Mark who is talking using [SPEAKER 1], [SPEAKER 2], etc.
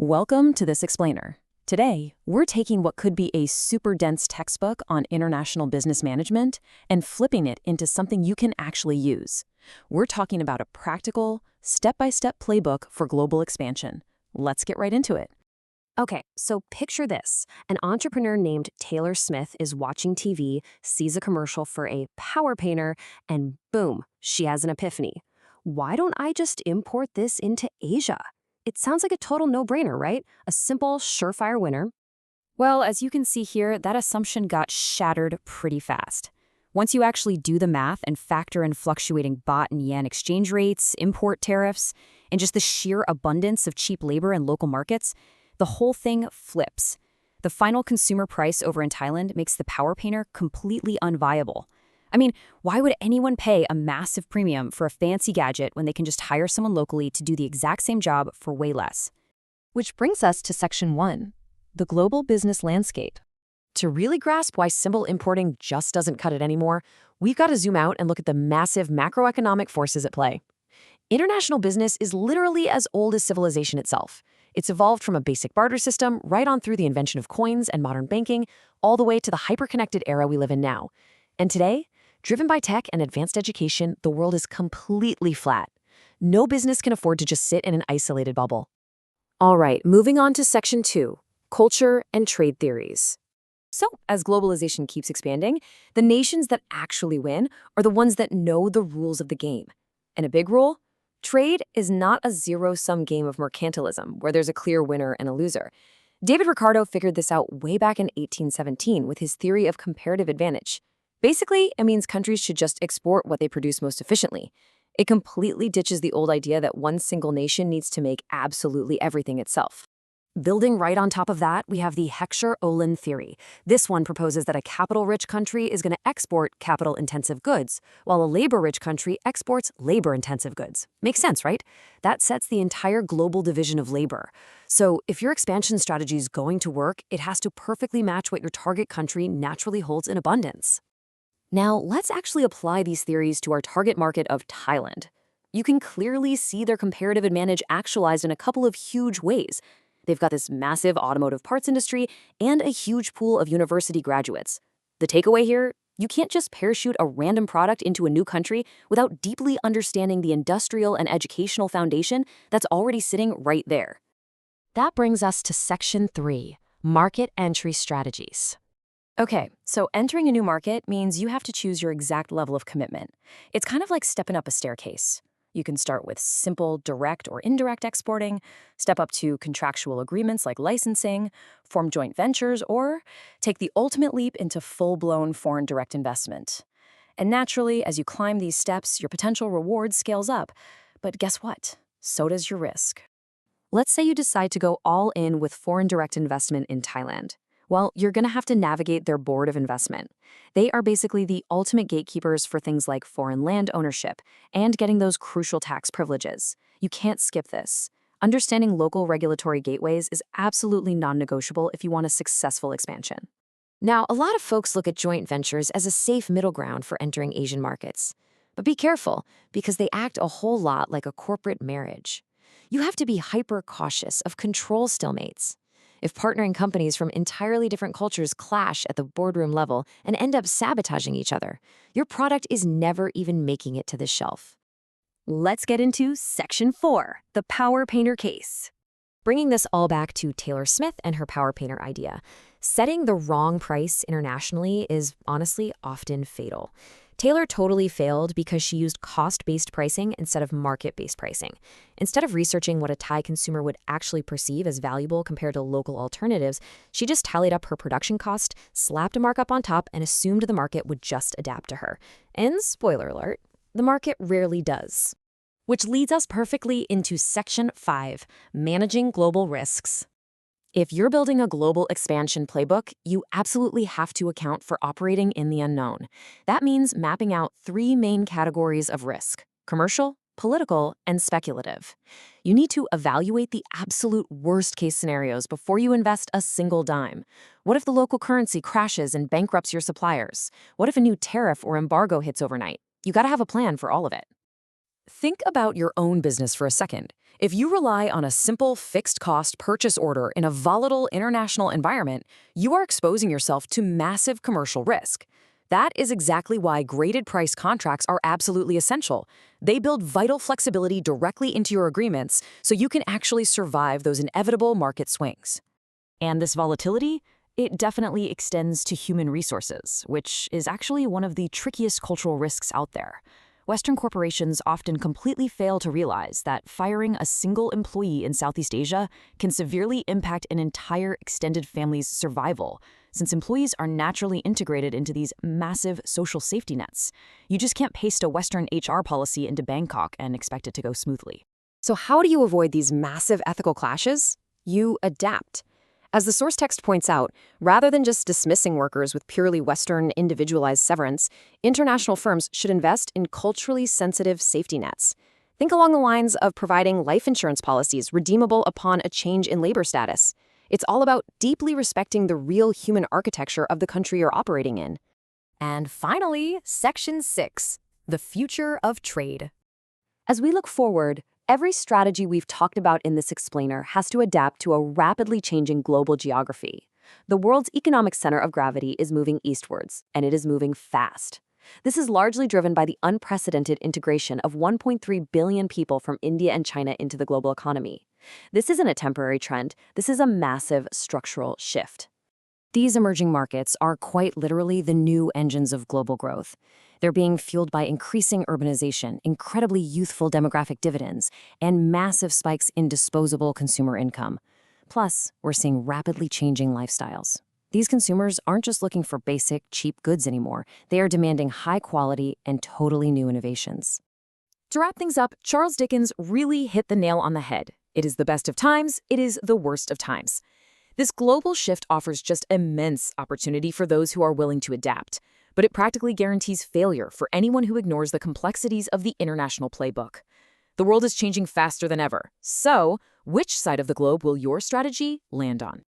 [SPEAKER 1] Welcome to this explainer. Today, we're taking what could be a super dense textbook on international business management and flipping it into something you can actually use. We're talking about a practical, step-by-step playbook for global expansion. Let's get right into it.
[SPEAKER 2] Okay, so picture this. An entrepreneur named Taylor Smith is watching TV, sees a commercial for a power painter, and boom, she has an epiphany. Why don't I just import this into Asia? It sounds like a total no-brainer, right? A simple, surefire winner.
[SPEAKER 1] Well, as you can see here, that assumption got shattered pretty fast. Once you actually do the math and factor in fluctuating baht and yen exchange rates, import tariffs, and just the sheer abundance of cheap labor in local markets, the whole thing flips. The final consumer price over in Thailand makes the power painter completely unviable. I mean, why would anyone pay a massive premium for a fancy gadget when they can just hire someone locally to do the exact same job for way less? Which brings us to Section 1, the global business landscape.
[SPEAKER 3] To really grasp why simple importing just doesn't cut it anymore, we've got to zoom out and look at the massive macroeconomic forces at play. International business is literally as old as civilization itself. It's evolved from a basic barter system right on through the invention of coins and modern banking, all the way to the hyper-connected era we live in now. And today, driven by tech and advanced education, the world is completely flat. No business can afford to just sit in an isolated bubble. All right, moving on to Section 2, culture and trade theories. So, as globalization keeps expanding, the nations that actually win are the ones that know the rules of the game. And a big rule? Trade is not a zero-sum game of mercantilism, where there's a clear winner and a loser. David Ricardo figured this out way back in 1817 with his theory of comparative advantage. Basically, it means countries should just export what they produce most efficiently. It completely ditches the old idea that one single nation needs to make absolutely everything itself. Building right on top of that, we have the Heckscher-Ohlin theory. This one proposes that a capital-rich country is going to export capital-intensive goods, while a labor-rich country exports labor-intensive goods. Makes sense, right? That sets the entire global division of labor. So if your expansion strategy is going to work, it has to perfectly match what your target country naturally holds in abundance. Now, let's actually apply these theories to our target market of Thailand. You can clearly see their comparative advantage actualized in a couple of huge ways. They've got this massive automotive parts industry and a huge pool of university graduates. The takeaway here, you can't just parachute a random product into a new country without deeply understanding the industrial and educational foundation that's already sitting right there. That brings us to Section 3, market entry strategies. Okay, so entering a new market means you have to choose your exact level of commitment. It's kind of like stepping up a staircase. You can start with simple direct or indirect exporting, step up to contractual agreements like licensing, form joint ventures, or take the ultimate leap into full-blown foreign direct investment. And naturally, as you climb these steps, your potential reward scales up. But guess what? So does your risk. Let's say you decide to go all in with foreign direct investment in Thailand. Well, you're going to have to navigate their board of investment. They are basically the ultimate gatekeepers for things like foreign land ownership and getting those crucial tax privileges. You can't skip this. Understanding local regulatory gateways is absolutely non-negotiable if you want a successful expansion. Now, a lot of folks look at joint ventures as a safe middle ground for entering Asian markets. But be careful, because they act a whole lot like a corporate marriage. You have to be hyper-cautious of control stalemates. If partnering companies from entirely different cultures clash at the boardroom level and end up sabotaging each other, your product is never even making it to the shelf.
[SPEAKER 1] Let's get into Section 4, the power painter case.
[SPEAKER 3] Bringing this all back to Taylor Smith and her power painter idea, setting the wrong price internationally is honestly often fatal. Taylor totally failed because she used cost-based pricing instead of market-based pricing. Instead of researching what a Thai consumer would actually perceive as valuable compared to local alternatives, she just tallied up her production cost, slapped a markup on top, and assumed the market would just adapt to her. And spoiler alert, the market rarely does. Which leads us perfectly into Section 5, managing global risks. If you're building a global expansion playbook, you absolutely have to account for operating in the unknown. That means mapping out 3 main categories of risk: commercial, political, and speculative. You need to evaluate the absolute worst-case scenarios before you invest a single dime. What if the local currency crashes and bankrupts your suppliers? What if a new tariff or embargo hits overnight? You gotta have a plan for all of it. Think about your own business for a second. If you rely on a simple fixed-cost purchase order in a volatile international environment, you are exposing yourself to massive commercial risk. That is exactly why graded price contracts are absolutely essential. They build vital flexibility directly into your agreements so you can actually survive those inevitable market swings.
[SPEAKER 1] And this volatility, it definitely extends to human resources, which is actually one of the trickiest cultural risks out there. Western corporations often completely fail to realize that firing a single employee in Southeast Asia can severely impact an entire extended family's survival, since employees are naturally integrated into these massive social safety nets. You just can't paste a Western HR policy into Bangkok and expect it to go smoothly.
[SPEAKER 3] So how do you avoid these massive ethical clashes? You adapt. As the source text points out, rather than just dismissing workers with purely Western individualized severance, international firms should invest in culturally sensitive safety nets. Think along the lines of providing life insurance policies redeemable upon a change in labor status. It's all about deeply respecting the real human architecture of the country you're operating in.
[SPEAKER 1] And finally, Section 6, the future of trade.
[SPEAKER 2] As we look forward, every strategy we've talked about in this explainer has to adapt to a rapidly changing global geography. The world's economic center of gravity is moving eastwards, and it is moving fast. This is largely driven by the unprecedented integration of 1.3 billion people from India and China into the global economy. This isn't a temporary trend, this is a massive structural shift.
[SPEAKER 1] These emerging markets are quite literally the new engines of global growth. They're being fueled by increasing urbanization, incredibly youthful demographic dividends, and massive spikes in disposable consumer income. Plus, we're seeing rapidly changing lifestyles. These consumers aren't just looking for basic, cheap goods anymore. They are demanding high quality and totally new innovations. To wrap things up, Charles Dickens really hit the nail on the head. It is the best of times, it is the worst of times. This global shift offers just immense opportunity for those who are willing to adapt, but it practically guarantees failure for anyone who ignores the complexities of the international playbook. The world is changing faster than ever, so which side of the globe will your strategy land on?